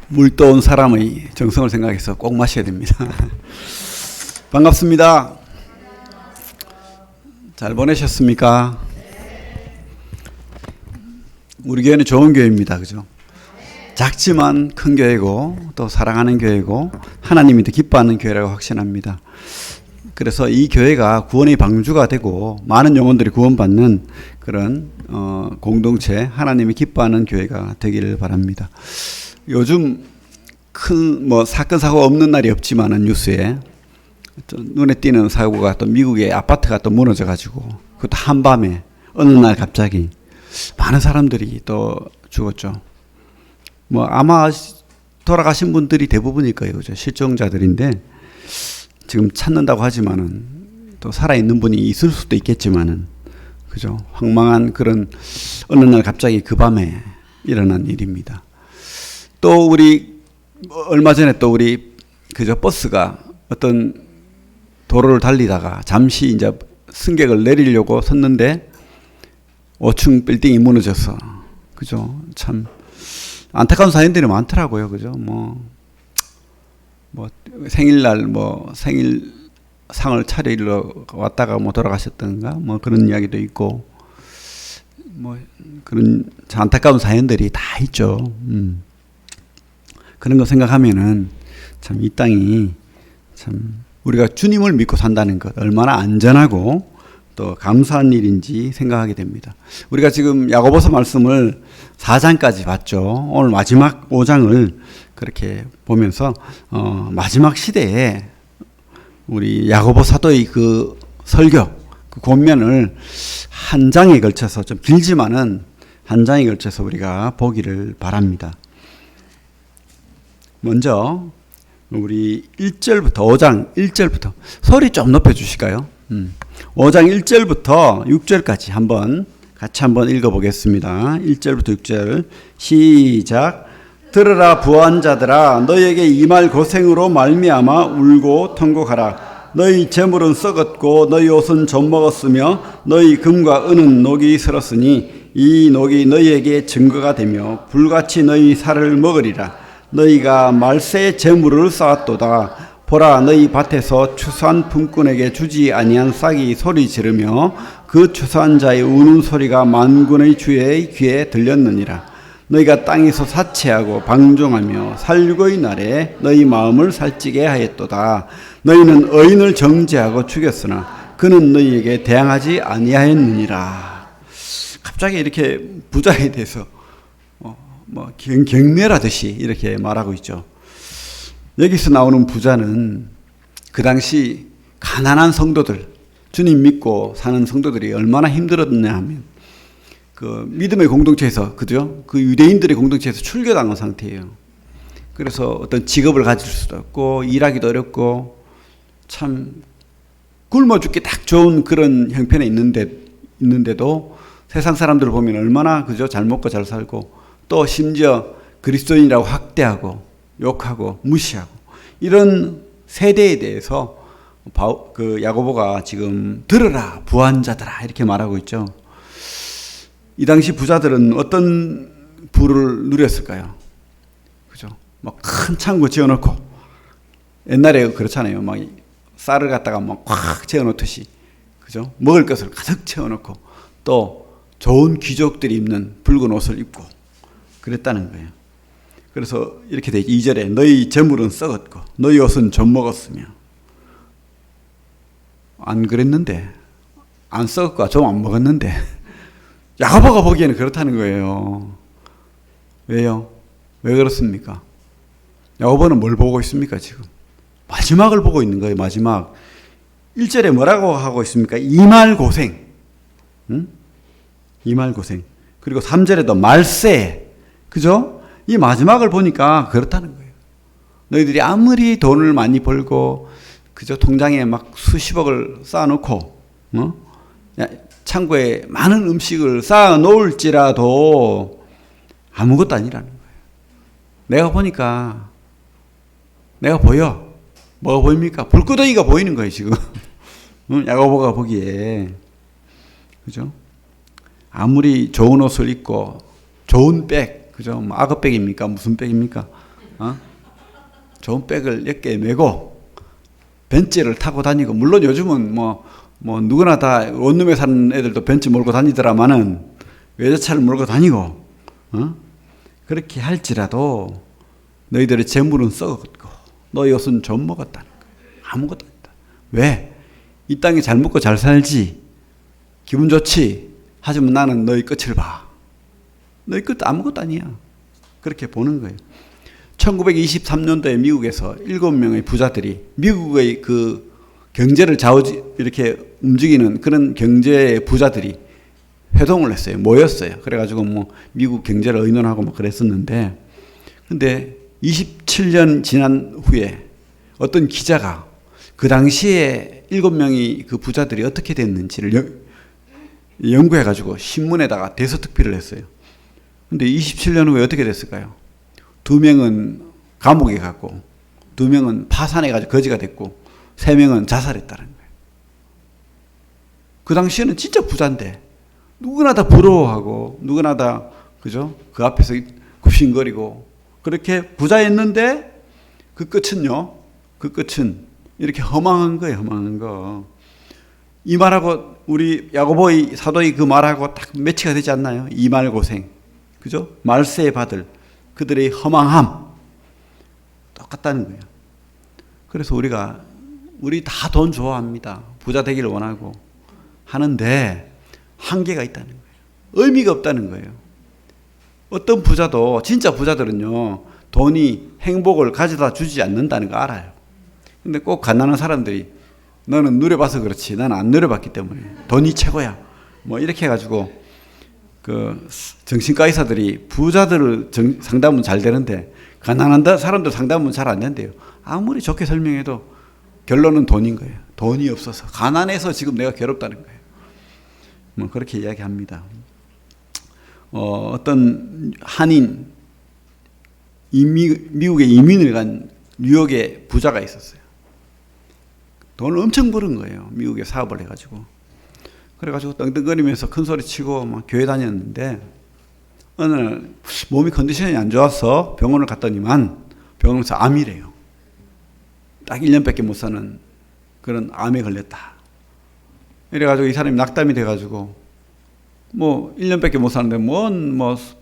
물 떠온 사람의 정성을 생각해서 꼭 마셔야 됩니다. 반갑습니다. 잘 보내셨습니까? 우리 교회는 좋은 교회입니다. 그죠? 작지만 큰 교회고 또 사랑하는 교회고 하나님이 더 기뻐하는 교회라고 확신합니다. 그래서 이 교회가 구원의 방주가 되고 많은 영혼들이 구원받는 그런 공동체, 하나님이 기뻐하는 교회가 되기를 바랍니다. 요즘 큰 사건 사고 없는 날이 없지만은 뉴스에 눈에 띄는 사고가 또 미국의 아파트가 또 무너져 가지고 그것도 한밤에 어느 날 갑자기 많은 사람들이 또 죽었죠. 아마 돌아가신 분들이 대부분일 거예요. 그죠? 실종자들인데 지금 찾는다고 하지만은 또 살아있는 분이 있을 수도 있겠지만은 그죠? 황망한 그런 어느 날 갑자기 그 밤에 일어난 일입니다. 또 우리 얼마 전에 또 우리 그저 버스가 어떤 도로를 달리다가 잠시 이제 승객을 내리려고 섰는데 5층 빌딩이 무너져서 그죠? 참 안타까운 사연들이 많더라고요. 그죠? 생일날 생일상을 차리러 왔다가 돌아가셨던가 그런 이야기도 있고 그런 안타까운 사연들이 다 있죠. 그런 거 생각하면은 참 이 땅이 참 우리가 주님을 믿고 산다는 것 얼마나 안전하고 또 감사한 일인지 생각하게 됩니다. 우리가 지금 야고보서 말씀을 4장까지 봤죠. 오늘 마지막 5장을 그렇게 보면서 마지막 시대에 우리 야고보 사도의 그 설교, 그 권면을 한 장에 걸쳐서 좀 길지만은 한 장에 걸쳐서 우리가 보기를 바랍니다. 먼저 우리 1절부터 5장 1절부터 소리 좀 높여 주실까요? 5장 1절부터 6절까지 같이 한번 읽어보겠습니다. 1절부터 6절 시작. 들으라 부한 자들아, 너희에게 임할 고생으로 말미암아 울고 통곡하라. 너희 재물은 썩었고 너희 옷은 좀먹었으며 너희 금과 은은 녹이 슬었으니 이 녹이 너희에게 증거가 되며 불같이 너희 살을 먹으리라. 너희가 말세의 재물을 쌓았도다. 보라, 너희 밭에서 추수한 품꾼에게 주지 아니한 싹이 소리 지르며 그 추수한 자의 우는 소리가 만군의 주의 귀에 들렸느니라. 너희가 땅에서 사채하고 방종하며 살육의 날에 너희 마음을 살찌게 하였도다. 너희는 의인을 정죄하고 죽였으나 그는 너희에게 대항하지 아니하였느니라. 갑자기 이렇게 부자에 대해서 경멸하듯이 이렇게 말하고 있죠. 여기서 나오는 부자는 그 당시 가난한 성도들, 주님 믿고 사는 성도들이 얼마나 힘들었냐 하면 그 믿음의 공동체에서, 그죠? 그 유대인들의 공동체에서 출교당한 상태예요. 그래서 어떤 직업을 가질 수도 없고 일하기도 어렵고 참 굶어 죽기 딱 좋은 그런 형편에 있는데도 세상 사람들을 보면 얼마나 그죠? 잘 먹고 잘 살고 또 심지어 그리스도인이라고 학대하고 욕하고 무시하고 이런 세대에 대해서 그 야고보가 지금 들으라 부한 자들아 이렇게 말하고 있죠. 이 당시 부자들은 어떤 부를 누렸을까요? 그죠? 큰 창고 지어놓고 옛날에 그렇잖아요. 쌀을 갖다가 꽉 채워놓듯이 그죠? 먹을 것을 가득 채워놓고 또 좋은 귀족들이 입는 붉은 옷을 입고 그랬다는 거예요. 그래서 이렇게 돼 2절에 너희 재물은 썩었고 너희 옷은 좀 먹었으며 안 그랬는데 안 썩었고 좀 안 먹었는데 야고보가 보기에는 그렇다는 거예요. 왜요? 왜 그렇습니까? 야고보는 뭘 보고 있습니까 지금? 마지막을 보고 있는 거예요. 마지막 1절에 뭐라고 하고 있습니까? 이말 고생. 이말 고생. 그리고 3절에도 말세. 그죠? 이 마지막을 보니까 그렇다는 거예요. 너희들이 아무리 돈을 많이 벌고 그죠? 통장에 수십억을 쌓아놓고 창고에 많은 음식을 쌓아 놓을지라도 아무것도 아니라는 거예요. 내가 보니까 내가 보여. 뭐가 보입니까? 불구덩이가 보이는 거예요 지금. 야고보가 보기에. 그죠? 아무리 좋은 옷을 입고 좋은 백, 그죠? 악어백입니까? 무슨 백입니까? 좋은 백을 어깨에 메고 벤츠를 타고 다니고, 물론 요즘은 뭐 누구나 다 원룸에 사는 애들도 벤츠 몰고 다니더라마는 외제차를 몰고 다니고, 그렇게 할지라도 너희들의 재물은 썩었고 너희 옷은 좀 먹었다는 거예요. 아무것도 아니다. 왜? 이 땅에 잘 먹고 잘 살지, 기분 좋지, 하지만 나는 너희 끝을 봐. 너희 끝 아무것도 아니야. 그렇게 보는 거예요. 1923년도에 미국에서 7명의 부자들이, 미국의 그 경제를 이렇게 움직이는 그런 경제의 부자들이 회동을 했어요. 모였어요. 그래가지고 뭐 미국 경제를 의논하고 뭐 그랬었는데, 근데 27년 지난 후에 어떤 기자가 그 당시에 7명의 그 부자들이 어떻게 됐는지를 연구해가지고 신문에다가 대서특필을 했어요. 근데 27년 후에 어떻게 됐을까요? 2명은 감옥에 갔고, 2명은 파산해가지고 거지가 됐고, 3명은 자살했다는 거예요. 그 당시에는 진짜 부자인데 누구나 다 부러워하고 누구나 다, 그죠? 그 앞에서 굽신거리고 그렇게 부자였는데 그 끝은요, 그 끝은 이렇게 허망한 거예요. 허망한 거. 이 말하고 우리 야고보의 사도의 그 말하고 딱 매치가 되지 않나요? 이 말 고생, 그죠? 말세 받을 그들의 허망함 똑같다는 거예요. 그래서 우리 다 돈 좋아합니다. 부자 되기를 원하고 하는데 한계가 있다는 거예요. 의미가 없다는 거예요. 어떤 부자도, 진짜 부자들은요, 돈이 행복을 가져다 주지 않는다는 거 알아요. 근데 꼭 가난한 사람들이 너는 누려봐서 그렇지 나는 안 누려봤기 때문에 돈이 최고야, 뭐 이렇게 해가지고 그 정신과 의사들이 부자들을 상담은 잘 되는데 가난한 사람들 상담은 잘 안 된대요. 아무리 좋게 설명해도 결론은 돈인 거예요. 돈이 없어서, 가난해서 지금 내가 괴롭다는 거예요. 뭐 그렇게 이야기합니다. 어떤 한인, 미국에 이민을 간 뉴욕의 부자가 있었어요. 돈을 엄청 버는 거예요. 미국에 사업을 해가지고. 그래가지고 떵떵거리면서 큰 소리 치고 막 교회 다녔는데, 어느 날 몸이 컨디션이 안 좋아서 병원을 갔더니만 병원에서 암이래요. 딱 1년밖에 못 사는 그런 암에 걸렸다. 이래가지고 이 사람이 낙담이 돼가지고 뭐 1년밖에 못 사는데 뭐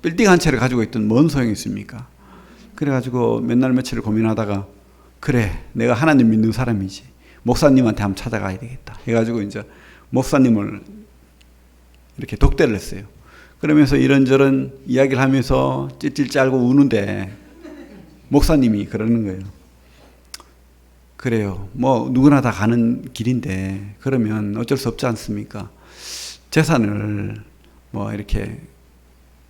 빌딩 한 채를 가지고 있던 뭔 소용이 있습니까? 그래가지고 몇 날 며칠을 고민하다가, 그래 내가 하나님 믿는 사람이지, 목사님한테 한번 찾아가야 되겠다 해가지고 이제 목사님을 이렇게 독대를 했어요. 그러면서 이런저런 이야기를 하면서 찔찔 짤고 우는데 목사님이 그러는 거예요. 그래요, 뭐 누구나 다 가는 길인데 그러면 어쩔 수 없지 않습니까? 재산을 뭐 이렇게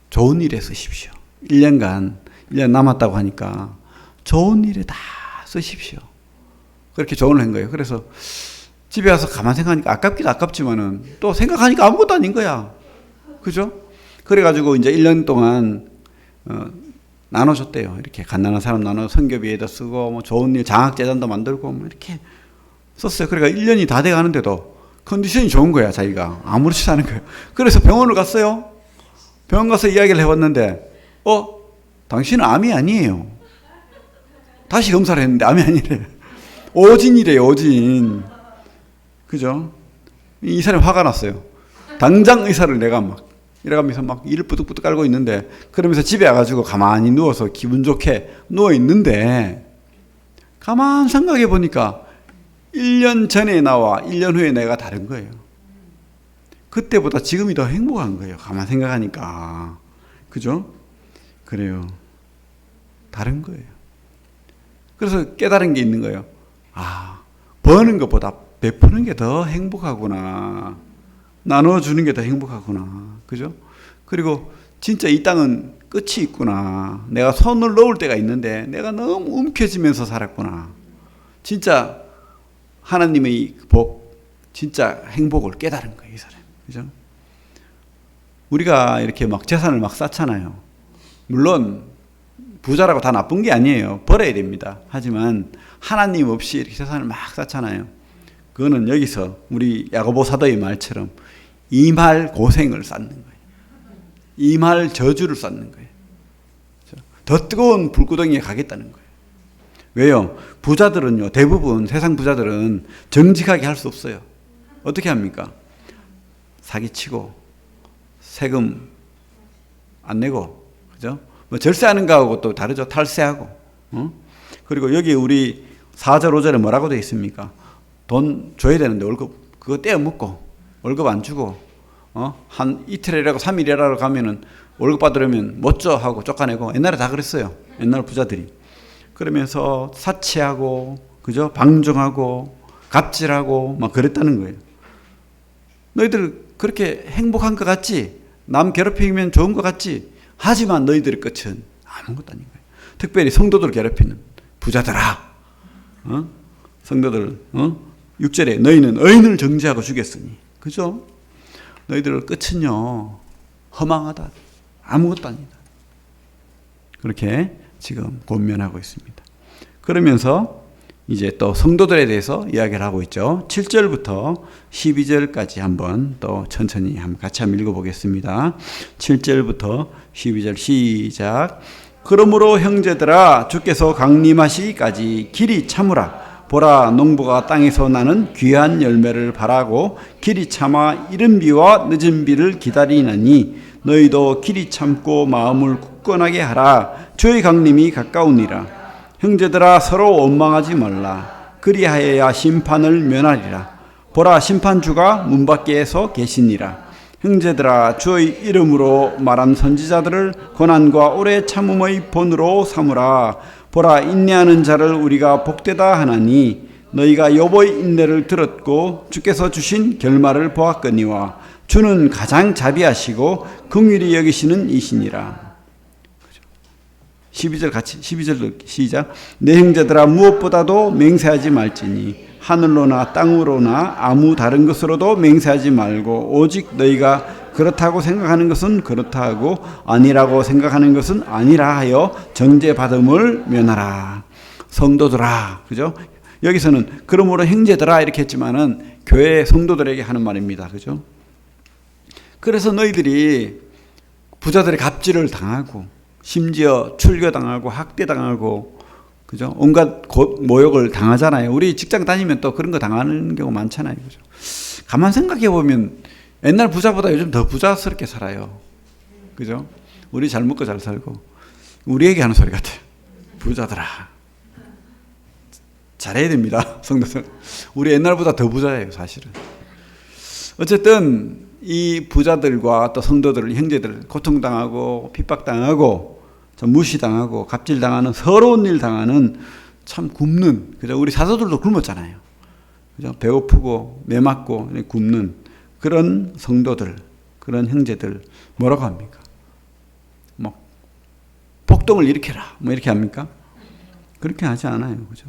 좋은 일에 쓰십시오. 1년 남았다고 하니까 좋은 일에 다 쓰십시오. 그렇게 조언을 한 거예요. 그래서 집에 와서 가만 생각하니까 아깝기도 아깝지만은 또 생각하니까 아무것도 아닌 거야. 그죠? 그래가지고 이제 1년 동안 나눠줬대요. 이렇게 가난한 사람 나눠 선교비에도 쓰고 뭐 좋은 일 장학재단도 만들고 뭐 이렇게 썼어요. 그러니까 1년이 다 돼가는데도 컨디션이 좋은 거야. 자기가 아무렇지도 않은 거예요. 그래서 병원을 갔어요. 병원 가서 이야기를 해봤는데 당신은 암이 아니에요. 다시 검사를 했는데 암이 아니래. 오진이래요. 오진. 그죠? 이 사람이 화가 났어요. 당장 의사를 내가 막 이래가면서 막 이를 뿌득뿌득 깔고 있는데, 그러면서 집에 와가지고 가만히 누워서 기분 좋게 누워있는데, 가만 생각해 보니까 1년 전에 나와 1년 후에 내가 다른 거예요. 그때보다 지금이 더 행복한 거예요. 가만 생각하니까. 그죠? 그래요. 다른 거예요. 그래서 깨달은 게 있는 거예요. 버는 것보다 베푸는 게 더 행복하구나. 나눠주는 게 더 행복하구나. 그죠? 그리고 진짜 이 땅은 끝이 있구나. 내가 손을 놓을 때가 있는데 내가 너무 움켜쥐면서 살았구나. 진짜 하나님의 복, 진짜 행복을 깨달은 거예요, 이 사람. 그죠? 우리가 이렇게 막 재산을 막 쌓잖아요. 물론 부자라고 다 나쁜 게 아니에요. 벌어야 됩니다. 하지만 하나님 없이 이렇게 재산을 막 쌓잖아요. 그거는 여기서 우리 야고보 사도의 말처럼 이말 고생을 쌓는 거예요. 이말 저주를 쌓는 거예요. 더 뜨거운 불구덩이에 가겠다는 거예요. 왜요? 부자들은요, 대부분 세상 부자들은 정직하게 할 수 없어요. 어떻게 합니까? 사기치고 세금 안 내고, 그죠? 뭐 절세하는 거하고 또 다르죠. 탈세하고. 그리고 여기 우리 4절 5절에 뭐라고 되어 있습니까? 돈 줘야 되는데 월급 그거 떼어 먹고 월급 안 주고 한 이틀이라고 3일이라고 가면은 월급 받으려면 멋져 하고 쫓아내고, 옛날에 다 그랬어요. 옛날 부자들이. 그러면서 사치하고, 그죠? 방종하고 갑질하고 막 그랬다는 거예요. 너희들 그렇게 행복한 것 같지? 남 괴롭히면 좋은 것 같지? 하지만 너희들의 끝은 아무것도 아닌 거예요. 특별히 성도들 괴롭히는 부자들아, 성도들, 6절에 너희는 의인을 정죄하고 죽였으니, 그죠? 너희들의 끝은요 허망하다, 아무것도 아니다. 그렇게 지금 권면하고 있습니다. 그러면서 이제 또 성도들에 대해서 이야기를 하고 있죠. 7절부터 12절까지 한번 또 천천히 한번 같이 한번 읽어보겠습니다. 7절부터 12절 시작. 그러므로 형제들아, 주께서 강림하시기까지 길이 참으라. 보라, 농부가 땅에서 나는 귀한 열매를 바라고 길이 참아 이른 비와 늦은 비를 기다리느니 너희도 길이 참고 마음을 굳건하게 하라. 주의 강림이 가까우니라. 형제들아, 서로 원망하지 말라. 그리하여야 심판을 면하리라. 보라, 심판주가 문 밖에서 계시니라. 형제들아, 주의 이름으로 말한 선지자들을 고난과 오래 참음의 본으로 삼으라. 보라, 인내하는 자를 우리가 복되다 하나니 너희가 욥의 인내를 들었고 주께서 주신 결말을 보았거니와 주는 가장 자비하시고 긍휼히 여기시는 이시니라. 12절 같이, 12절 시작. 내 형제들아, 무엇보다도 맹세하지 말지니 하늘로나 땅으로나 아무 다른 것으로도 맹세하지 말고 오직 너희가 그렇다고 생각하는 것은 그렇다 하고 아니라고 생각하는 것은 아니라 하여 정죄받음을 면하라. 성도들아, 그죠? 여기서는 그러므로 형제들아 이렇게 했지만은 교회 성도들에게 하는 말입니다. 그죠? 그래서 너희들이 부자들의 갑질을 당하고 심지어 출교당하고 학대당하고, 그죠? 온갖 모욕을 당하잖아요. 우리 직장 다니면 또 그런 거 당하는 경우 많잖아요. 그죠? 가만 생각해 보면 옛날 부자보다 요즘 더 부자스럽게 살아요. 그죠? 우리 잘 먹고 잘 살고. 우리에게 하는 소리 같아요. 부자들아, 잘해야 됩니다. 성도들. 우리 옛날보다 더 부자예요, 사실은. 어쨌든 이 부자들과 또 성도들, 형제들 고통당하고 핍박당하고 무시당하고 갑질당하는, 서러운 일 당하는, 참 굶는, 그죠? 우리 사도들도 굶었잖아요. 그죠? 배고프고 매맞고 굶는 그런 성도들, 그런 형제들 뭐라고 합니까? 뭐 폭동을 일으켜라 뭐 이렇게 합니까? 그렇게 하지 않아요. 그죠?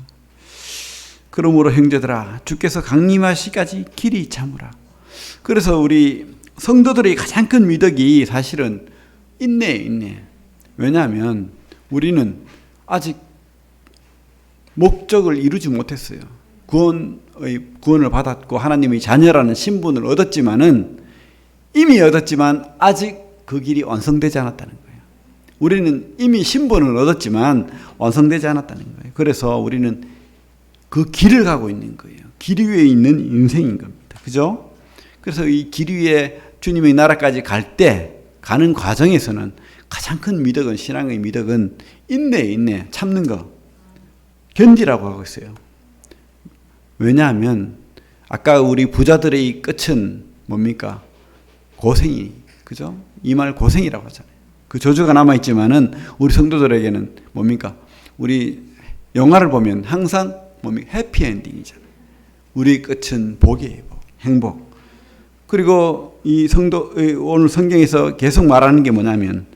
그러므로 형제들아, 주께서 강림하시기까지 길이 참으라. 그래서 우리 성도들의 가장 큰 미덕이 사실은 인내. 왜냐하면 우리는 아직 목적을 이루지 못했어요. 구원을 받았고 하나님의 자녀라는 신분을 얻었지만은, 이미 얻었지만 아직 그 길이 완성되지 않았다는 거예요. 우리는 이미 신분을 얻었지만 완성되지 않았다는 거예요. 그래서 우리는 그 길을 가고 있는 거예요. 길 위에 있는 인생인 겁니다. 그죠? 그래서 이 길 위에 주님의 나라까지 갈 때, 가는 과정에서는 가장 큰 미덕은, 신앙의 미덕은 인내, 참는 거, 견디라고 하고 있어요. 왜냐하면 아까 우리 부자들의 끝은 뭡니까? 고생이, 그죠? 이 말 고생이라고 하잖아요. 그 저주가 남아있지만은 우리 성도들에게는 뭡니까? 우리 영화를 보면 항상 뭡니까? 해피엔딩이잖아요. 우리 끝은 복이에요. 행복. 그리고 이 오늘 성경에서 계속 말하는 게 뭐냐면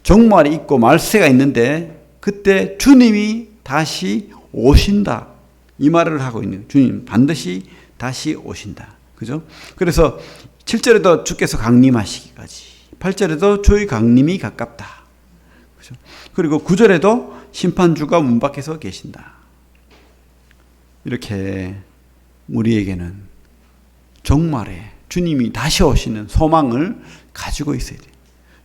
종말이 있고 말세가 있는데 그때 주님이 다시 오신다. 이 말을 하고 있는, 주님 반드시 다시 오신다. 그죠? 그래서 7절에도 주께서 강림하시기까지, 8절에도 주의 강림이 가깝다. 그죠? 그리고 9절에도 심판주가 문 밖에서 계신다. 이렇게 우리에게는 종말에 주님이 다시 오시는 소망을 가지고 있어야 돼요.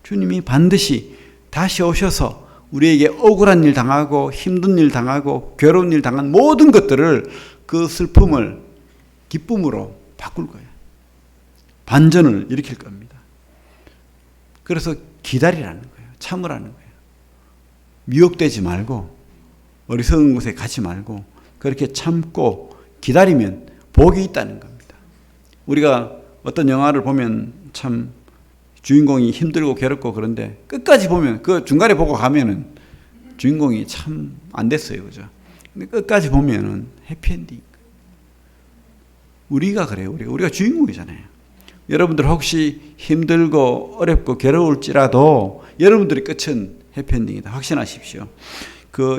주님이 반드시 다시 오셔서 우리에게 억울한 일 당하고 힘든 일 당하고 괴로운 일 당한 모든 것들을 그 슬픔을 기쁨으로 바꿀 거예요. 반전을 일으킬 겁니다. 그래서 기다리라는 거예요. 참으라는 거예요. 미혹되지 말고 어리석은 곳에 가지 말고 그렇게 참고 기다리면 복이 있다는 겁니다. 우리가 어떤 영화를 보면 참 주인공이 힘들고 괴롭고 그런데 끝까지 보면 그 중간에 보고 가면은 주인공이 참 안 됐어요. 그죠? 근데 끝까지 보면은 해피엔딩. 우리가 그래요. 우리가 주인공이잖아요. 여러분들 혹시 힘들고 어렵고 괴로울지라도 여러분들의 끝은 해피엔딩이다. 확신하십시오.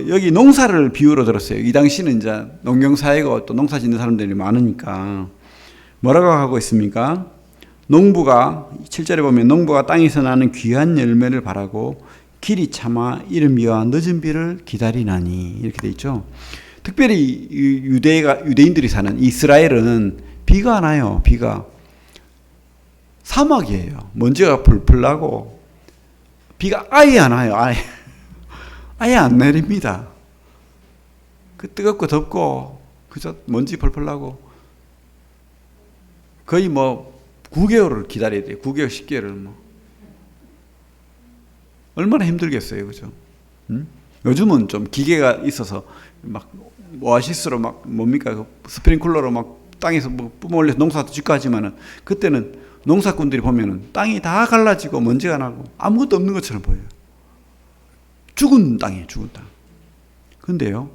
여기 농사를 비유로 들었어요. 이 당시는 이제 농경사회고 또 농사 짓는 사람들이 많으니까 뭐라고 하고 있습니까? 농부가 7절에 보면 농부가 땅에서 나는 귀한 열매를 바라고 길이 참아 이른 비와 늦은 비를 기다리나니 이렇게 돼 있죠. 특별히 유대인들이 사는 이스라엘은 비가 안 와요. 비가 사막이에요. 먼지가 풀풀 나고 비가 아예 안 와요. 아예 안 내립니다. 그 뜨겁고 덥고 그저 먼지 펄펄 나고 거의 9개월을 기다려야 돼요. 9개월, 10개월을 얼마나 힘들겠어요. 그죠? 요즘은 좀 기계가 있어서 막 오아시스로 뭡니까? 스프링클러로 땅에서 뿜어 올려서 농사도 짓고 하지만은 그때는 농사꾼들이 보면은 땅이 다 갈라지고 먼지가 나고 아무것도 없는 것처럼 보여요. 죽은 땅이에요, 죽은 땅. 근데요,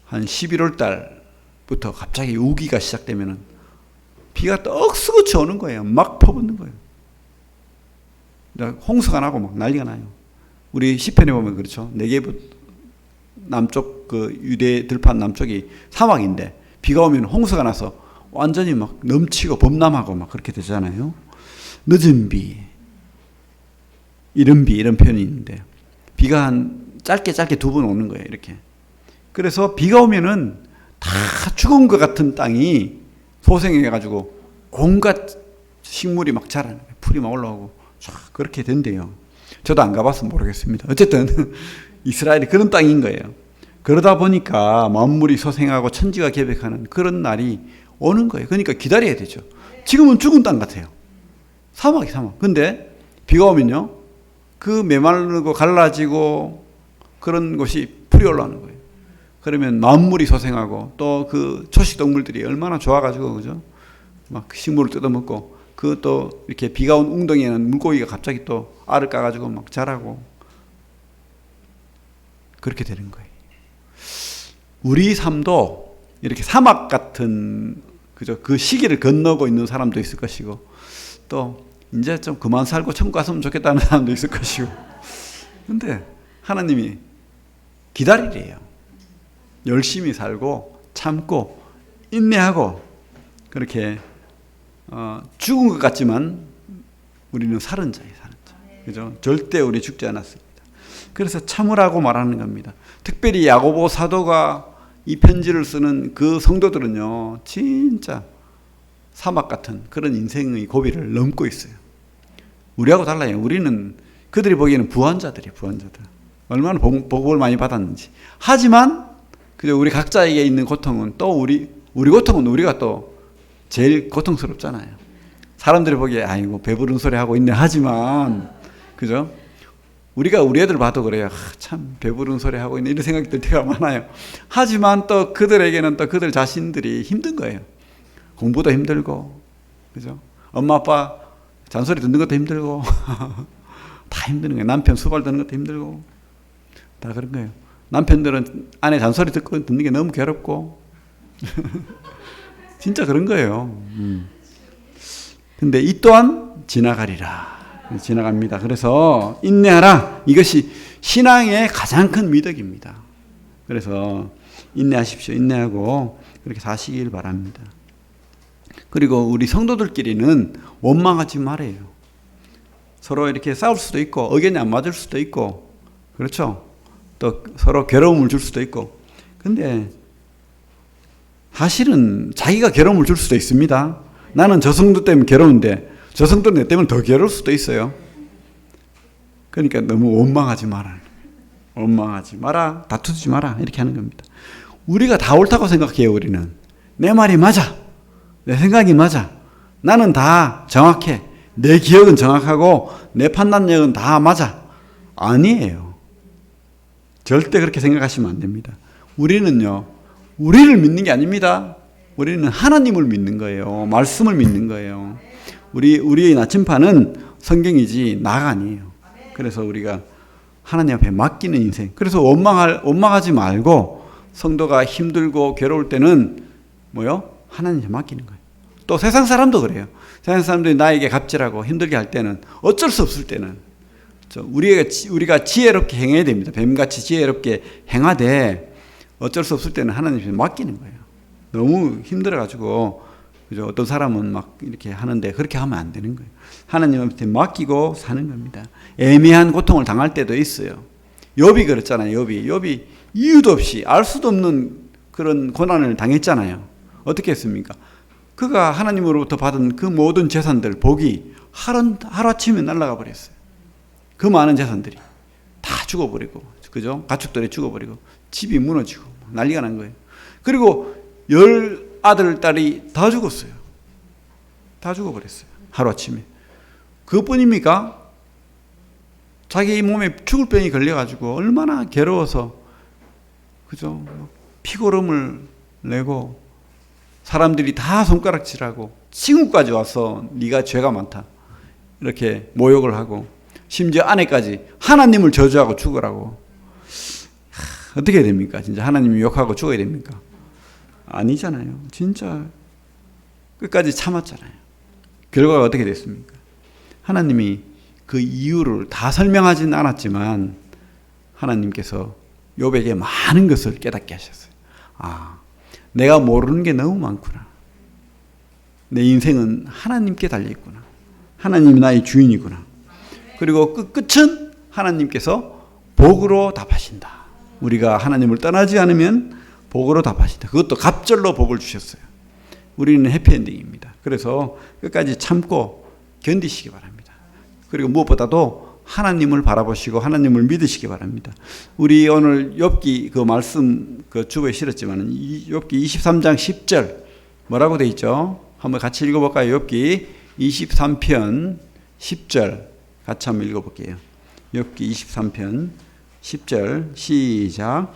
한 11월 달부터 갑자기 우기가 시작되면은 비가 떡수같이 오는 거예요. 막 퍼붓는 거예요. 홍수가 나고 막 난리가 나요. 우리 시편에 보면 그렇죠. 네게부 남쪽 유대 들판 남쪽이 사막인데 비가 오면 홍수가 나서 완전히 막 넘치고 범람하고 막 그렇게 되잖아요. 늦은 비, 이른 비 이런 표현이 있는데 비가 한 짧게 2번 오는 거예요. 이렇게. 그래서 비가 오면은 다 죽은 것 같은 땅이 소생해가지고 온갖 식물이 막 자라는 거예요. 풀이 막 올라오고 그렇게 된대요. 저도 안 가봐서 모르겠습니다. 어쨌든 이스라엘이 그런 땅인 거예요. 그러다 보니까 만물이 소생하고 천지가 개백하는 그런 날이 오는 거예요. 그러니까 기다려야 되죠. 지금은 죽은 땅 같아요. 사막이 사막. 근데 비가 오면요, 그 메마르고 갈라지고 그런 곳이 풀이 올라오는 거예요. 그러면 만물이 소생하고 또 그 초식 동물들이 얼마나 좋아가지고 그죠? 막 식물을 뜯어먹고 그 또 이렇게 비가 온 웅덩이에는 물고기가 갑자기 또 알을 까가지고 막 자라고 그렇게 되는 거예요. 우리 삶도 이렇게 사막 같은 그죠? 그 시기를 건너고 있는 사람도 있을 것이고 또 이제 좀 그만 살고 천국 갔으면 좋겠다는 사람도 있을 것이고 근데 하나님이 기다리래요. 열심히 살고 참고 인내하고 그렇게 죽은 것 같지만 우리는 살은 자예요. 살은 자. 그죠? 절대 우리 죽지 않았습니다. 그래서 참으라고 말하는 겁니다. 특별히 야고보 사도가 이 편지를 쓰는 그 성도들은요, 진짜 사막 같은 그런 인생의 고비를 넘고 있어요. 우리하고 달라요. 우리는 그들이 보기에는 부한자들이에요. 부한자들. 얼마나 복을 많이 받았는지. 하지만 그죠? 우리 각자에게 있는 고통은 또 우리 고통은 우리가 또 제일 고통스럽잖아요. 사람들이 보기에 아이고 배부른 소리 하고 있네 하지만 그죠? 우리가 우리 애들 봐도 그래요. 참 배부른 소리 하고 있네 이런 생각이 들 때가 많아요. 하지만 또 그들에게는 또 그들 자신들이 힘든 거예요. 공부도 힘들고 그죠? 엄마 아빠 잔소리 듣는 것도 힘들고 다 힘든 거예요. 남편 수발 듣는 것도 힘들고 다 그런 거예요. 남편들은 아내 잔소리 듣는 게 너무 괴롭고 진짜 그런 거예요. 근데 이 또한 지나가리라. 지나갑니다. 그래서 인내하라. 이것이 신앙의 가장 큰 미덕입니다. 그래서 인내하십시오. 인내하고 그렇게 사시길 바랍니다. 그리고 우리 성도들끼리는 원망하지 말아요. 서로 이렇게 싸울 수도 있고 의견이 안 맞을 수도 있고 그렇죠. 또 서로 괴로움을 줄 수도 있고 근데 사실은 자기가 괴로움을 줄 수도 있습니다. 나는 저 성도 때문에 괴로운데 저 성도 내 때문에 더 괴로울 수도 있어요. 그러니까 너무 원망하지 말아요. 원망하지 마라. 다투지 마라. 이렇게 하는 겁니다. 우리가 다 옳다고 생각해요. 우리는. 내 말이 맞아. 내 생각이 맞아. 나는 다 정확해. 내 기억은 정확하고 내 판단력은 다 맞아. 아니에요. 절대 그렇게 생각하시면 안 됩니다. 우리는요, 우리를 믿는 게 아닙니다. 우리는 하나님을 믿는 거예요. 말씀을 믿는 거예요. 우리의 나침판은 성경이지 나가 아니에요. 그래서 우리가 하나님 앞에 맡기는 인생. 그래서 원망하지 말고 성도가 힘들고 괴로울 때는 하나님께 맡기는 거예요. 또 세상 사람도 그래요. 세상 사람들이 나에게 갑질하고 힘들게 할 때는 어쩔 수 없을 때는 우리가 지혜롭게 행해야 됩니다. 뱀같이 지혜롭게 행하되 어쩔 수 없을 때는 하나님께 맡기는 거예요. 너무 힘들어가지고 그죠? 어떤 사람은 막 이렇게 하는데 그렇게 하면 안 되는 거예요. 하나님한테 맡기고 사는 겁니다. 애매한 고통을 당할 때도 있어요. 욥이 그랬잖아요. 욥이 이유도 없이 알 수도 없는 그런 고난을 당했잖아요. 어떻게 했습니까? 그가 하나님으로부터 받은 그 모든 재산들, 복이 하루아침에 날아가 버렸어요. 그 많은 재산들이 다 죽어버리고, 그죠? 가축들이 죽어버리고, 집이 무너지고, 난리가 난 거예요. 그리고 10 아들, 딸이 다 죽었어요. 다 죽어버렸어요. 하루아침에. 그뿐입니까? 자기 몸에 죽을 병이 걸려가지고 얼마나 괴로워서, 그죠? 피고름을 내고, 사람들이 다 손가락질하고, 친구까지 와서 네가 죄가 많다. 이렇게 모욕을 하고, 심지어 아내까지 하나님을 저주하고 죽으라고. 어떻게 됩니까? 진짜 하나님이 욕하고 죽어야 됩니까? 아니잖아요. 진짜 끝까지 참았잖아요. 결과가 어떻게 됐습니까? 하나님이 그 이유를 다 설명하진 않았지만 하나님께서 욥에게 많은 것을 깨닫게 하셨어요. 아, 내가 모르는 게 너무 많구나. 내 인생은 하나님께 달려있구나. 하나님이 나의 주인이구나. 그리고 끝은 하나님께서 복으로 답하신다. 우리가 하나님을 떠나지 않으면 복으로 답하신다. 그것도 갑절로 복을 주셨어요. 우리는 해피엔딩입니다. 그래서 끝까지 참고 견디시기 바랍니다. 그리고 무엇보다도 하나님을 바라보시고 하나님을 믿으시기 바랍니다. 우리 오늘 욥기 그 말씀 그 주보에 실었지만 욥기 23장 10절 뭐라고 돼 있죠? 한번 같이 읽어볼까요? 욥기 23편 10절 같이 한번 읽어볼게요. 욥기 23편 10절 시작.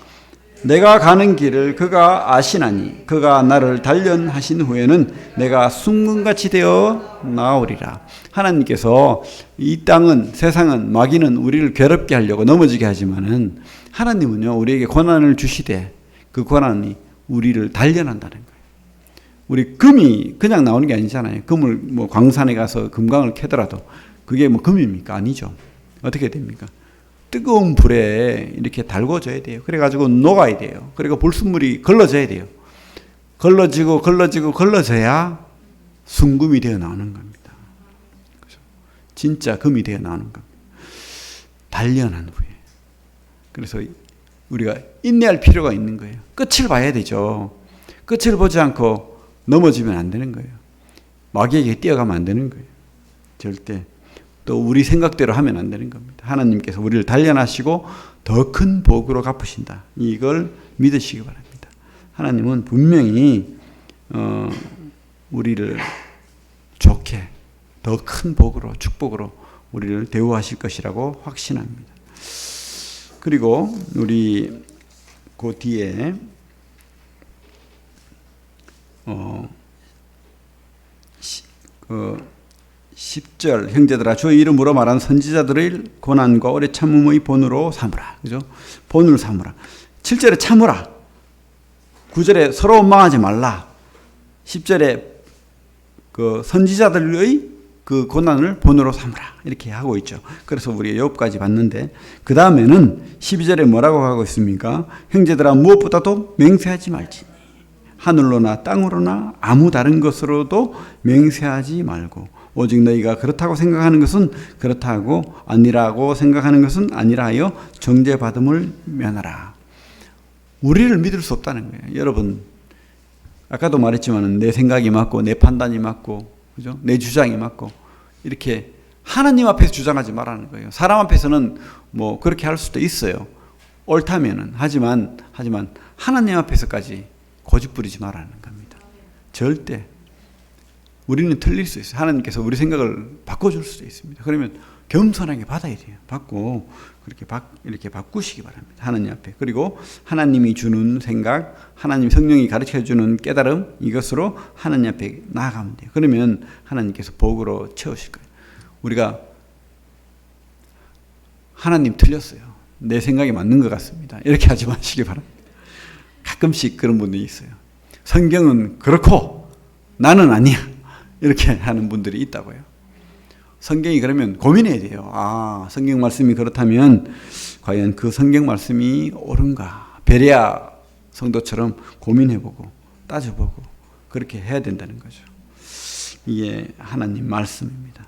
내가 가는 길을 그가 아시나니 그가 나를 단련하신 후에는 내가 순금같이 되어 나오리라. 하나님께서 이 땅은 세상은 마귀는 우리를 괴롭게 하려고 넘어지게 하지만은 하나님은요 우리에게 고난을 주시되 그 고난이 우리를 단련한다는 거예요. 우리 금이 그냥 나오는 게 아니잖아요. 금을 뭐 광산에 가서 금강을 캐더라도 그게 뭐 금입니까? 아니죠. 어떻게 됩니까? 뜨거운 불에 이렇게 달궈져야 돼요. 그래가지고 녹아야 돼요. 그리고 불순물이 걸러져야 돼요. 걸러져야 순금이 되어 나오는 겁니다. 그렇죠? 진짜 금이 되어 나오는 겁니다. 단련한 후에. 그래서 우리가 인내할 필요가 있는 거예요. 끝을 봐야 되죠. 끝을 보지 않고 넘어지면 안 되는 거예요. 마귀에게 뛰어가면 안 되는 거예요. 절대. 또 우리 생각대로 하면 안 되는 겁니다. 하나님께서 우리를 단련하시고 더 큰 복으로 갚으신다. 이걸 믿으시기 바랍니다. 하나님은 분명히 우리를 좋게 더 큰 복으로 축복으로 우리를 대우하실 것이라고 확신합니다. 그리고 우리 그 뒤에 10절 형제들아 주의 이름으로 말한 선지자들의 고난과 오래 참음의 본으로 삼으라. 그죠? 본을 삼으라. 7절에 참으라. 9절에 서로 원망하지 말라. 10절에 그 선지자들의 그 고난을 본으로 삼으라. 이렇게 하고 있죠. 그래서 우리 욥까지 봤는데 그 다음에는 12절에 뭐라고 하고 있습니까? 형제들아 무엇보다도 맹세하지 말지. 하늘로나 땅으로나 아무 다른 것으로도 맹세하지 말고 오직 너희가 그렇다고 생각하는 것은 그렇다고 아니라고 생각하는 것은 아니라 하여 정죄받음을 면하라. 우리를 믿을 수 없다는 거예요. 여러분 아까도 말했지만 내 생각이 맞고 내 판단이 맞고 그죠? 내 주장이 맞고 이렇게 하나님 앞에서 주장하지 말라는 거예요. 사람 앞에서는 뭐 그렇게 할 수도 있어요. 옳다면은 하지만 하나님 앞에서까지 고집 부리지 말라는 겁니다. 절대. 우리는 틀릴 수 있어요. 하나님께서 우리 생각을 바꿔줄 수도 있습니다. 그러면 겸손하게 받아야 돼요. 받고 이렇게 바꾸시기 바랍니다. 하나님 앞에. 그리고 하나님이 주는 생각, 하나님 성령이 가르쳐주는 깨달음, 이것으로 하나님 앞에 나아가면 돼요. 그러면 하나님께서 복으로 채우실 거예요. 우리가 하나님 틀렸어요. 내 생각이 맞는 것 같습니다. 이렇게 하지 마시기 바랍니다. 가끔씩 그런 분들이 있어요. 성경은 그렇고 나는 아니야. 이렇게 하는 분들이 있다고요. 성경이 그러면 고민해야 돼요. 성경 말씀이 그렇다면 과연 그 성경 말씀이 옳은가? 베레아 성도처럼 고민해보고 따져보고 그렇게 해야 된다는 거죠. 이게 하나님 말씀입니다.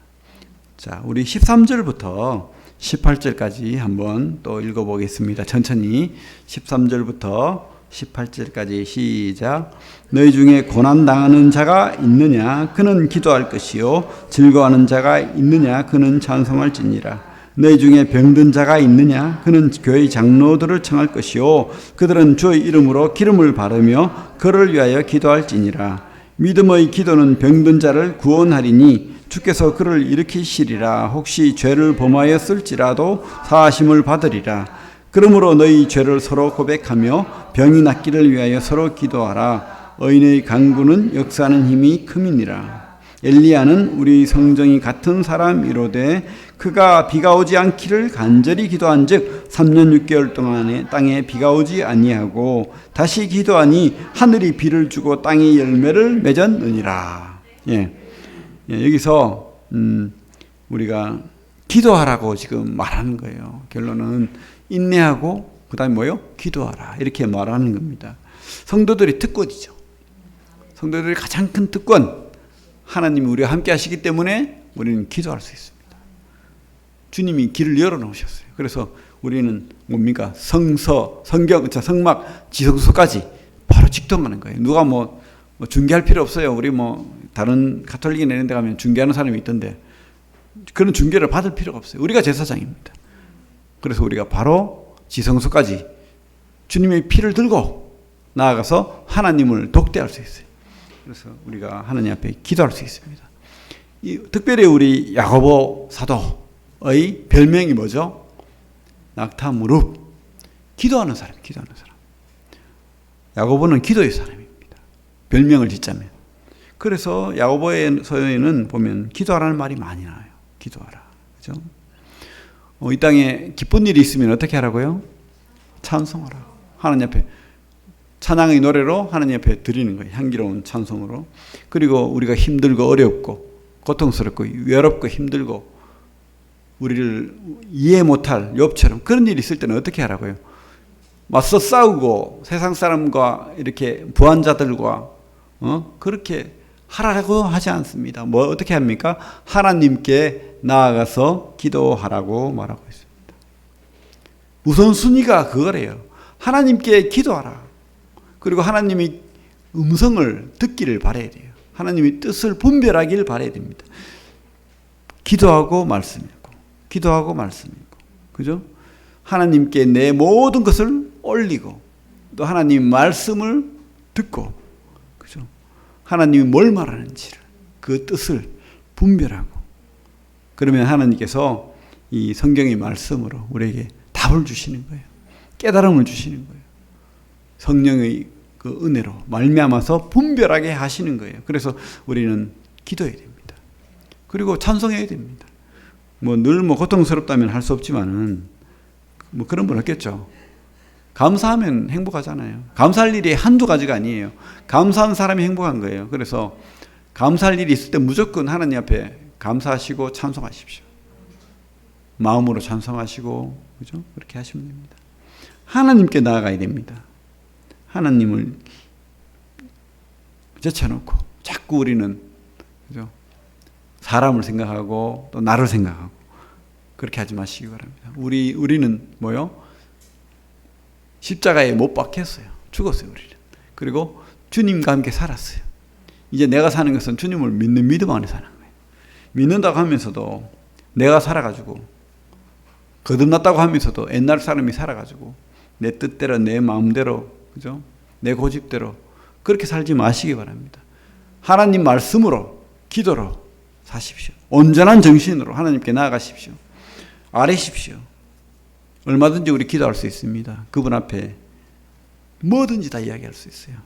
자, 우리 13절부터 18절까지 한번 또 읽어보겠습니다. 천천히 13절부터 18절까지 시작. 너희 중에 고난당하는 자가 있느냐? 그는 기도할 것이요. 즐거워하는 자가 있느냐? 그는 찬송할지니라. 너희 중에 병든 자가 있느냐? 그는 교회 장로들을 청할 것이요. 그들은 주의 이름으로 기름을 바르며 그를 위하여 기도할지니라. 믿음의 기도는 병든 자를 구원하리니 주께서 그를 일으키시리라. 혹시 죄를 범하였을지라도 사하심을 받으리라. 그러므로 너희 죄를 서로 고백하며 병이 낫기를 위하여 서로 기도하라. 의인의 간구는 역사하는 힘이 큼이니라. 엘리야는 우리 성정이 같은 사람이로되 그가 비가 오지 않기를 간절히 기도한즉 3년 6개월 동안에 땅에 비가 오지 아니하고 다시 기도하니 하늘이 비를 주고 땅이 열매를 맺었느니라. 여기서 우리가 기도하라고 지금 말하는 거예요. 결론은 인내하고 그 다음에 뭐요? 기도하라. 이렇게 말하는 겁니다. 성도들이 특권이죠. 성도들이 가장 큰 특권. 하나님이 우리와 함께 하시기 때문에 우리는 기도할 수 있습니다. 주님이 길을 열어놓으셨어요. 그래서 우리는 뭡니까? 성경, 성막, 지성소까지 바로 직통하는 거예요. 누가 뭐 중개할 필요 없어요. 우리 다른 가톨릭이나 이런 데 가면 중개하는 사람이 있던데 그런 중개를 받을 필요가 없어요. 우리가 제사장입니다. 그래서 우리가 바로 지성소까지 주님의 피를 들고 나아가서 하나님을 독대할 수 있어요. 그래서 우리가 하나님 앞에 기도할 수 있습니다. 특별히 우리 야고보 사도의 별명이 뭐죠? 낙타무릎. 기도하는 사람. 야고보는 기도의 사람입니다. 별명을 짓자면. 그래서 야고보서에는 보면 기도하라는 말이 많이 나와요. 기도하라. 그죠? 이 땅에 기쁜 일이 있으면 어떻게 하라고요? 찬송하라. 하나님 앞에 찬양의 노래로 하나님 앞에 드리는 거예요. 향기로운 찬송으로. 그리고 우리가 힘들고 어렵고 고통스럽고 외롭고 힘들고 우리를 이해 못할 욥처럼 그런 일이 있을 때는 어떻게 하라고요? 맞서 싸우고 세상 사람과 이렇게 부한자들과 그렇게 하라고 하지 않습니다. 어떻게 합니까? 하나님께 나아가서 기도하라고 말하고 있습니다. 우선순위가 그거래요. 하나님께 기도하라. 그리고 하나님이 음성을 듣기를 바라야 돼요. 하나님의 뜻을 분별하기를 바라야 됩니다. 기도하고 말씀 읽고, 기도하고 말씀 읽고, 그죠? 하나님께 내 모든 것을 올리고, 또 하나님 말씀을 듣고, 그죠? 하나님이 뭘 말하는지를, 그 뜻을 분별하고, 그러면 하나님께서 이 성경의 말씀으로 우리에게 답을 주시는 거예요. 깨달음을 주시는 거예요. 성령의 그 은혜로 말미암아서 분별하게 하시는 거예요. 그래서 우리는 기도해야 됩니다. 그리고 찬송해야 됩니다. 늘 고통스럽다면 할 수 없지만은 그런 분 없겠죠. 감사하면 행복하잖아요. 감사할 일이 한두 가지가 아니에요. 감사한 사람이 행복한 거예요. 그래서 감사할 일이 있을 때 무조건 하나님 앞에 감사하시고 찬송하십시오. 마음으로 찬송하시고, 그죠? 그렇게 하시면 됩니다. 하나님께 나아가야 됩니다. 하나님을 제쳐놓고 자꾸 우리는, 그죠? 사람을 생각하고 또 나를 생각하고 그렇게 하지 마시기 바랍니다. 우리는 뭐요? 십자가에 못 박혔어요. 죽었어요, 우리는. 그리고 주님과 함께 살았어요. 이제 내가 사는 것은 주님을 믿는 믿음 안에 사는 거예요. 믿는다고 하면서도 내가 살아가지고 거듭났다고 하면서도 옛날 사람이 살아가지고 내 뜻대로, 내 마음대로, 그죠? 내 고집대로 그렇게 살지 마시기 바랍니다. 하나님 말씀으로, 기도로 사십시오. 온전한 정신으로 하나님께 나아가십시오. 아뢰십시오. 얼마든지 우리 기도할 수 있습니다. 그분 앞에 뭐든지 다 이야기할 수 있어요.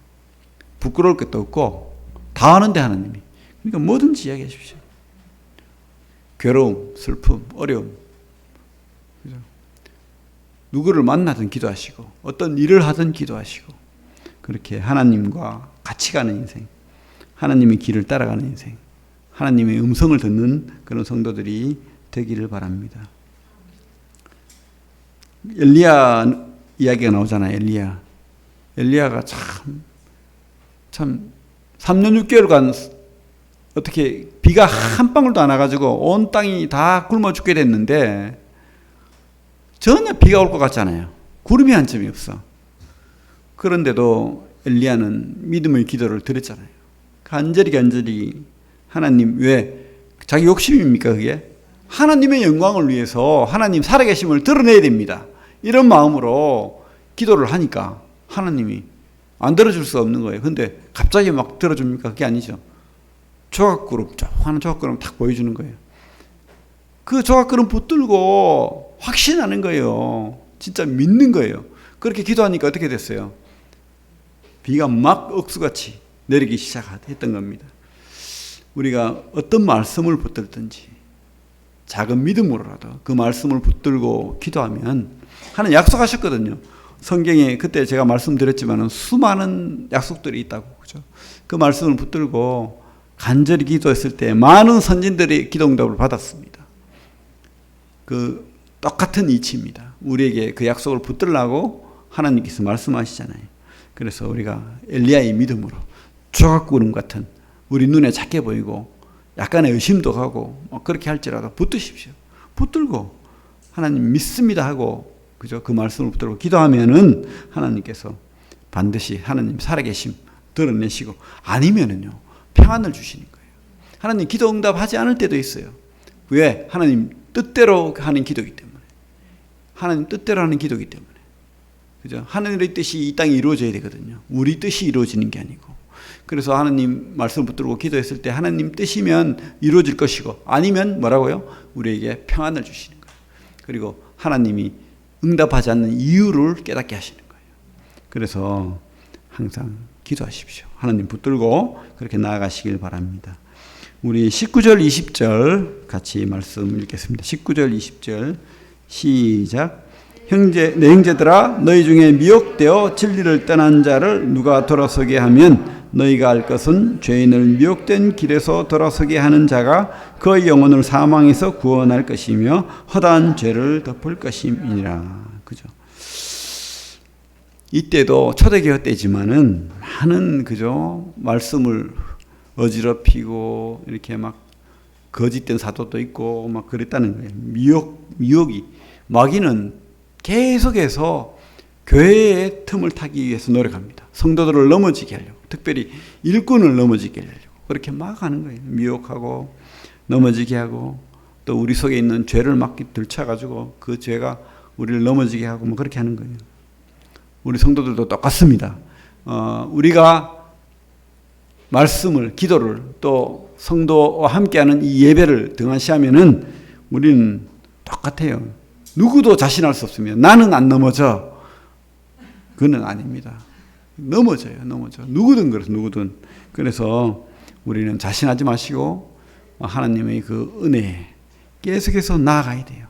부끄러울 것도 없고 다 아는데 하나님이. 그러니까 뭐든지 이야기하십시오. 괴로움, 슬픔, 어려움, 그죠? 누구를 만나든 기도하시고 어떤 일을 하든 기도하시고 그렇게 하나님과 같이 가는 인생, 하나님의 길을 따라가는 인생, 하나님의 음성을 듣는 그런 성도들이 되기를 바랍니다. 엘리야 이야기가 나오잖아요. 엘리야가 참 3년 6개월간 어떻게 비가 한 방울도 안 와가지고 온 땅이 다 굶어 죽게 됐는데 전혀 비가 올 것 같잖아요. 구름이 한 점이 없어. 그런데도 엘리야는 믿음의 기도를 드렸잖아요. 간절히 하나님, 왜 자기 욕심입니까 그게? 하나님의 영광을 위해서 하나님 살아계심을 드러내야 됩니다. 이런 마음으로 기도를 하니까 하나님이 안 들어줄 수 없는 거예요. 근데 갑자기 막 들어줍니까? 그게 아니죠. 조각구름, 하는 조각구름 탁 보여주는 거예요. 그 조각구름 붙들고 확신하는 거예요. 진짜 믿는 거예요. 그렇게 기도하니까 어떻게 됐어요? 비가 막 억수같이 내리기 시작했던 겁니다. 우리가 어떤 말씀을 붙들든지 작은 믿음으로라도 그 말씀을 붙들고 기도하면 하나님 약속하셨거든요. 성경에 그때 제가 말씀드렸지만 수많은 약속들이 있다고, 그죠? 그 말씀을 붙들고 간절히 기도했을 때 많은 선진들이 기도응답을 받았습니다. 그 똑같은 이치입니다. 우리에게 그 약속을 붙들라고 하나님께서 말씀하시잖아요. 그래서 우리가 엘리야의 믿음으로 조각구름 같은 우리 눈에 작게 보이고 약간의 의심도 가고 그렇게 할지라도 붙드십시오. 붙들고 하나님 믿습니다 하고, 그죠? 그 말씀을 붙들고 기도하면은 하나님께서 반드시 하나님 살아계심 드러내시고, 아니면은요 평안을 주시는 거예요. 하나님 기도 응답하지 않을 때도 있어요. 왜? 하나님 뜻대로 하는 기도이기 때문에. 하나님 뜻대로 하는 기도이기 때문에. 그죠? 하늘의 뜻이 이 땅에 이루어져야 되거든요. 우리 뜻이 이루어지는 게 아니고. 그래서 하나님 말씀 붙들고 기도했을 때 하나님 뜻이면 이루어질 것이고, 아니면 뭐라고요? 우리에게 평안을 주시는 거예요. 그리고 하나님이 응답하지 않는 이유를 깨닫게 하시는 거예요. 그래서 항상 기도하십시오. 하나님 붙들고 그렇게 나아가시길 바랍니다. 우리 19절 20절 같이 말씀 읽겠습니다. 19절 20절 시작. 내 형제들아, 너희 중에 미혹되어 진리를 떠난 자를 누가 돌아서게 하면 너희가 알 것은 죄인을 미혹된 길에서 돌아서게 하는 자가 그의 영혼을 사망에서 구원할 것이며 허다한 죄를 덮을 것임이니라. 그죠? 이때도 초대교회 때지만은 많은, 그죠? 말씀을 어지럽히고 이렇게 막 거짓된 사도도 있고 막 그랬다는 거예요. 미혹이, 마귀는 계속해서 교회의 틈을 타기 위해서 노력합니다. 성도들을 넘어지게 하려고, 특별히 일꾼을 넘어지게 하려고 그렇게 막 하는 거예요. 미혹하고 넘어지게 하고, 또 우리 속에 있는 죄를 막 들춰가지고 그 죄가 우리를 넘어지게 하고 뭐 그렇게 하는 거예요. 우리 성도들도 똑같습니다. 우리가 말씀을, 기도를, 또 성도와 함께하는 이 예배를 등한시하면은 우리는 똑같아요. 누구도 자신할 수 없으면 나는 안 넘어져. 그건 아닙니다. 넘어져요. 누구든 그래서 누구든. 그래서 우리는 자신하지 마시고 하나님의 그 은혜에 계속해서 나아가야 돼요.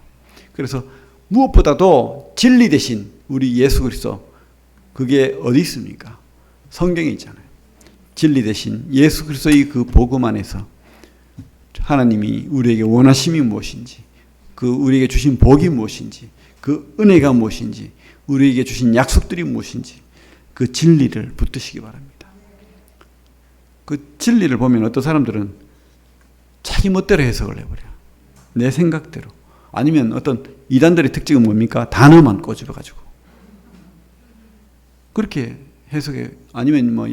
그래서 무엇보다도 진리 대신 우리 예수 그리스도, 그게 어디 있습니까? 성경에 있잖아요. 진리 대신 예수 그리스도의 그 복음 안에서 하나님이 우리에게 원하심이 무엇인지, 그 우리에게 주신 복이 무엇인지, 그 은혜가 무엇인지, 우리에게 주신 약속들이 무엇인지, 그 진리를 붙드시기 바랍니다. 그 진리를 보면 어떤 사람들은 자기 멋대로 해석을 해버려요. 내 생각대로. 아니면 어떤 이단들의 특징은 뭡니까? 단어만 꼬집어가지고 그렇게 해석해. 아니면 뭐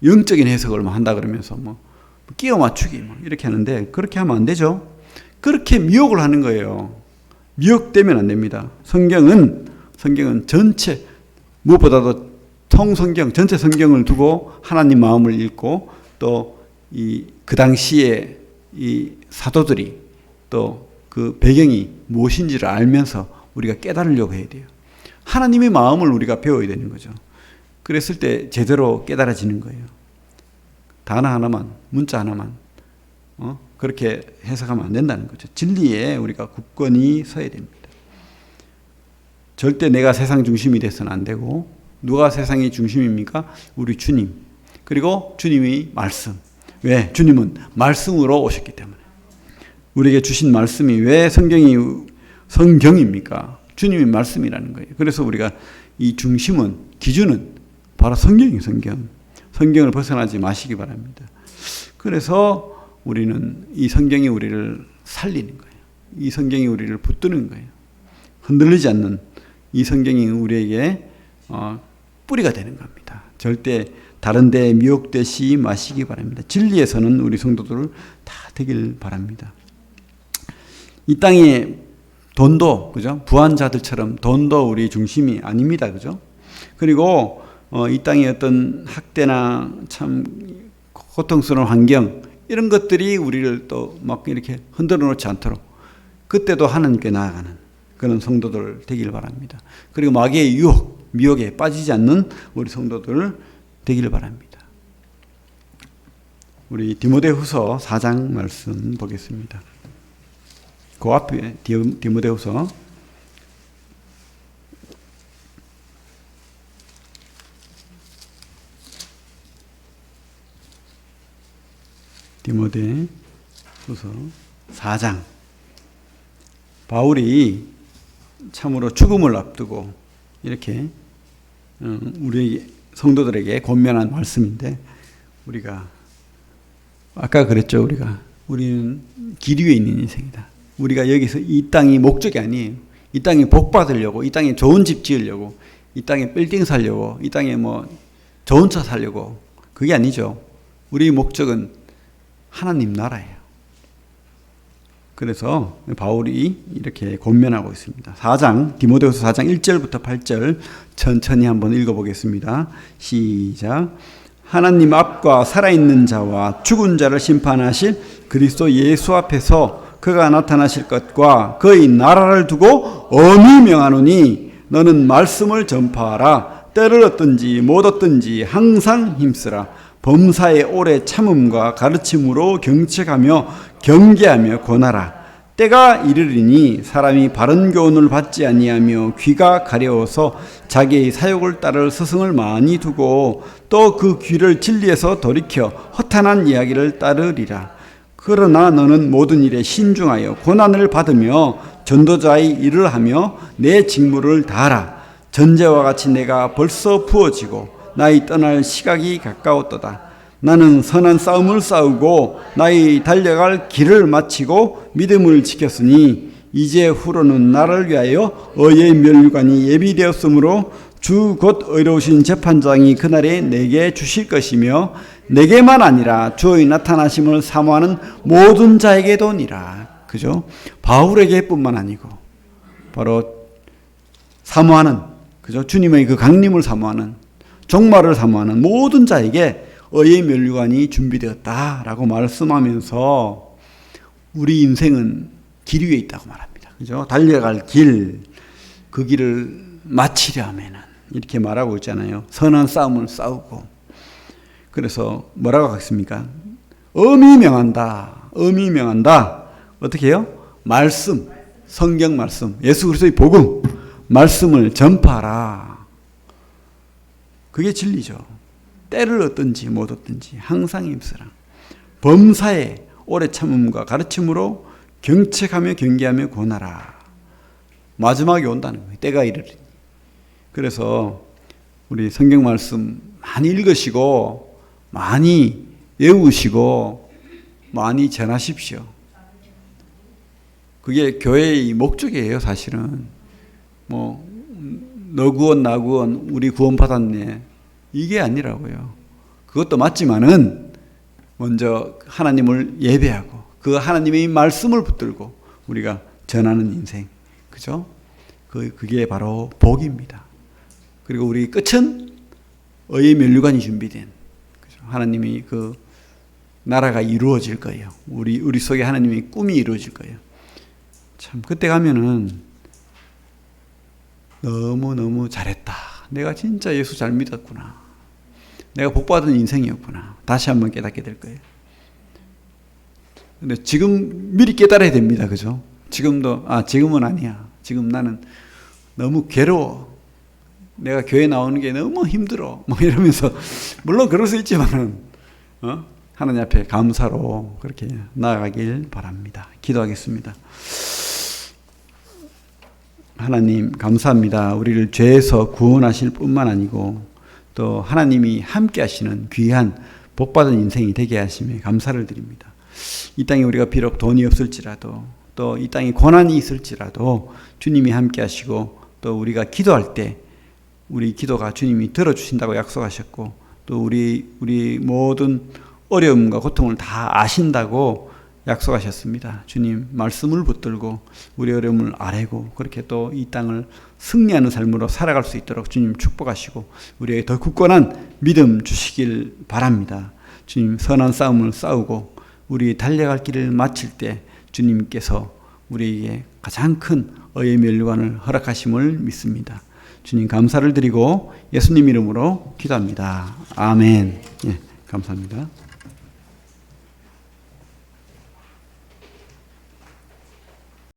영적인 해석을 한다 그러면서 뭐 끼워 맞추기 뭐 이렇게 하는데, 그렇게 하면 안 되죠. 그렇게 미혹을 하는 거예요. 미혹되면 안 됩니다. 성경은 성경은 전체, 무엇보다도 통성경, 전체 성경을 두고 하나님 마음을 읽고 또 그 당시에 이 사도들이 또 그 배경이 무엇인지를 알면서 우리가 깨달으려고 해야 돼요. 하나님의 마음을 우리가 배워야 되는 거죠. 그랬을 때 제대로 깨달아지는 거예요. 단어 하나만, 문자 하나만 그렇게 해석하면 안 된다는 거죠. 진리에 우리가 굳건히 서야 됩니다. 절대 내가 세상 중심이 돼서는 안 되고, 누가 세상의 중심입니까? 우리 주님. 그리고 주님의 말씀. 왜? 주님은 말씀으로 오셨기 때문에. 우리에게 주신 말씀이 왜 성경입니까? 주님의 말씀이라는 거예요. 그래서 우리가 이 중심은, 기준은 바로 성경이에요, 성경. 성경을 벗어나지 마시기 바랍니다. 그래서 우리는 이 성경이 우리를 살리는 거예요. 이 성경이 우리를 붙드는 거예요. 흔들리지 않는 이 성경이 우리에게 뿌리가 되는 겁니다. 절대 다른 데에 미혹되시 마시기 바랍니다. 진리에서는 우리 성도들 다 되길 바랍니다. 이 땅에 돈도, 그죠? 부한자들처럼 돈도 우리 중심이 아닙니다. 그죠? 그리고 이 땅의 어떤 학대나 참 고통스러운 환경, 이런 것들이 우리를 또 막 이렇게 흔들어 놓지 않도록 그때도 하나님께 나아가는 그런 성도들 되길 바랍니다. 그리고 마귀의 유혹, 미혹에 빠지지 않는 우리 성도들 되길 바랍니다. 우리 디모데후서 4장 말씀 보겠습니다. 그 앞에 디모데후서 디모데후서 4장. 바울이 참으로 죽음을 앞두고 이렇게 우리 성도들에게 권면한 말씀인데, 우리가 아까 그랬죠. 우리는 길 위에 있는 인생이다. 우리가 여기서 이 땅이 목적이 아니에요. 이 땅에 복 받으려고, 이 땅에 좋은 집 지으려고, 이 땅에 빌딩 살려고, 이 땅에 뭐 좋은 차 살려고, 그게 아니죠. 우리의 목적은 하나님 나라예요. 그래서 바울이 이렇게 권면하고 있습니다. 4장, 디모데후서 4장 1절부터 8절 천천히 한번 읽어보겠습니다. 시작. 하나님 앞과 살아있는 자와 죽은 자를 심판하실 그리스도 예수 앞에서 그가 나타나실 것과 그의 나라를 두고 엄히 명하노니 너는 말씀을 전파하라. 때를 얻든지 못 얻든지 항상 힘쓰라. 범사에 오래 참음과 가르침으로 경책하며 경계하며 권하라. 때가 이르리니 사람이 바른 교훈을 받지 아니하며 귀가 가려워서 자기의 사욕을 따를 스승을 많이 두고 또 그 귀를 진리에서 돌이켜 허탄한 이야기를 따르리라. 그러나 너는 모든 일에 신중하여 고난을 받으며 전도자의 일을 하며 내 직무를 다하라. 전제와 같이 내가 벌써 부어지고 나의 떠날 시각이 가까웠도다. 나는 선한 싸움을 싸우고 나의 달려갈 길을 마치고 믿음을 지켰으니 이제 후로는 나를 위하여 의의 멸관이 예비되었으므로 주 곧 의로우신 재판장이 그날에 내게 주실 것이며 내게만 아니라 주의 나타나심을 사모하는 모든 자에게도니라. 그죠? 바울에게뿐만 아니고 바로 사모하는, 그죠? 주님의 그 강림을 사모하는, 종말을 사모하는 모든 자에게 의의 면류관이 준비되었다라고 말씀하면서 우리 인생은 길 위에 있다고 말합니다. 그죠? 달려갈 길, 그 길을 마치려 하면은 이렇게 말하고 있잖아요. 선한 싸움을 싸우고. 그래서 뭐라고 하겠습니까? 엄히 명한다. 엄히 명한다. 어떻게 해요? 말씀, 성경 말씀, 예수 그리스도의 복음, 말씀을 전파하라. 그게 진리죠. 때를 얻든지 못 얻든지 항상 힘쓰라. 범사에 오래 참음과 가르침으로 경책하며 경계하며 권하라. 마지막에 온다는 거예요. 때가 이르리니. 그래서 우리 성경 말씀 많이 읽으시고 많이 외우시고 많이 전하십시오. 그게 교회의 목적이에요. 사실은 뭐 너 구원 나 구원 우리 구원 받았네 이게 아니라고요. 그것도 맞지만은 먼저 하나님을 예배하고 그 하나님의 말씀을 붙들고 우리가 전하는 인생, 그죠? 그게 바로 복입니다. 그리고 우리 끝은 의의 면류관이 준비된, 하나님이 그 나라가 이루어질 거예요. 우리 속에 하나님의 꿈이 이루어질 거예요. 참 그때 가면은 너무 잘했다. 내가 진짜 예수 잘 믿었구나. 내가 복받은 인생이었구나. 다시 한번 깨닫게 될 거예요. 근데 지금 미리 깨달아야 됩니다. 그죠? 지금은 아니야. 지금 나는 너무 괴로워. 내가 교회 나오는 게 너무 힘들어. 뭐 이러면서, 물론 그럴 수 있지만은, 하나님 앞에 감사로 그렇게 나아가길 바랍니다. 기도하겠습니다. 하나님, 감사합니다. 우리를 죄에서 구원하실 뿐만 아니고, 또 하나님이 함께 하시는 귀한 복받은 인생이 되게 하심에 감사를 드립니다. 이 땅에 우리가 비록 돈이 없을지라도, 또 이 땅에 고난이 있을지라도 주님이 함께 하시고, 또 우리가 기도할 때 우리 기도가 주님이 들어주신다고 약속하셨고, 또 우리 모든 어려움과 고통을 다 아신다고 약속하셨습니다. 주님 말씀을 붙들고 우리 어려움을 아뢰고 그렇게 또 이 땅을 승리하는 삶으로 살아갈 수 있도록 주님 축복하시고 우리에게 더 굳건한 믿음 주시길 바랍니다. 주님 선한 싸움을 싸우고 우리 달려갈 길을 마칠 때 주님께서 우리에게 가장 큰 의의 면류관을 허락하심을 믿습니다. 주님 감사를 드리고 예수님 이름으로 기도합니다. 아멘. 예, 감사합니다.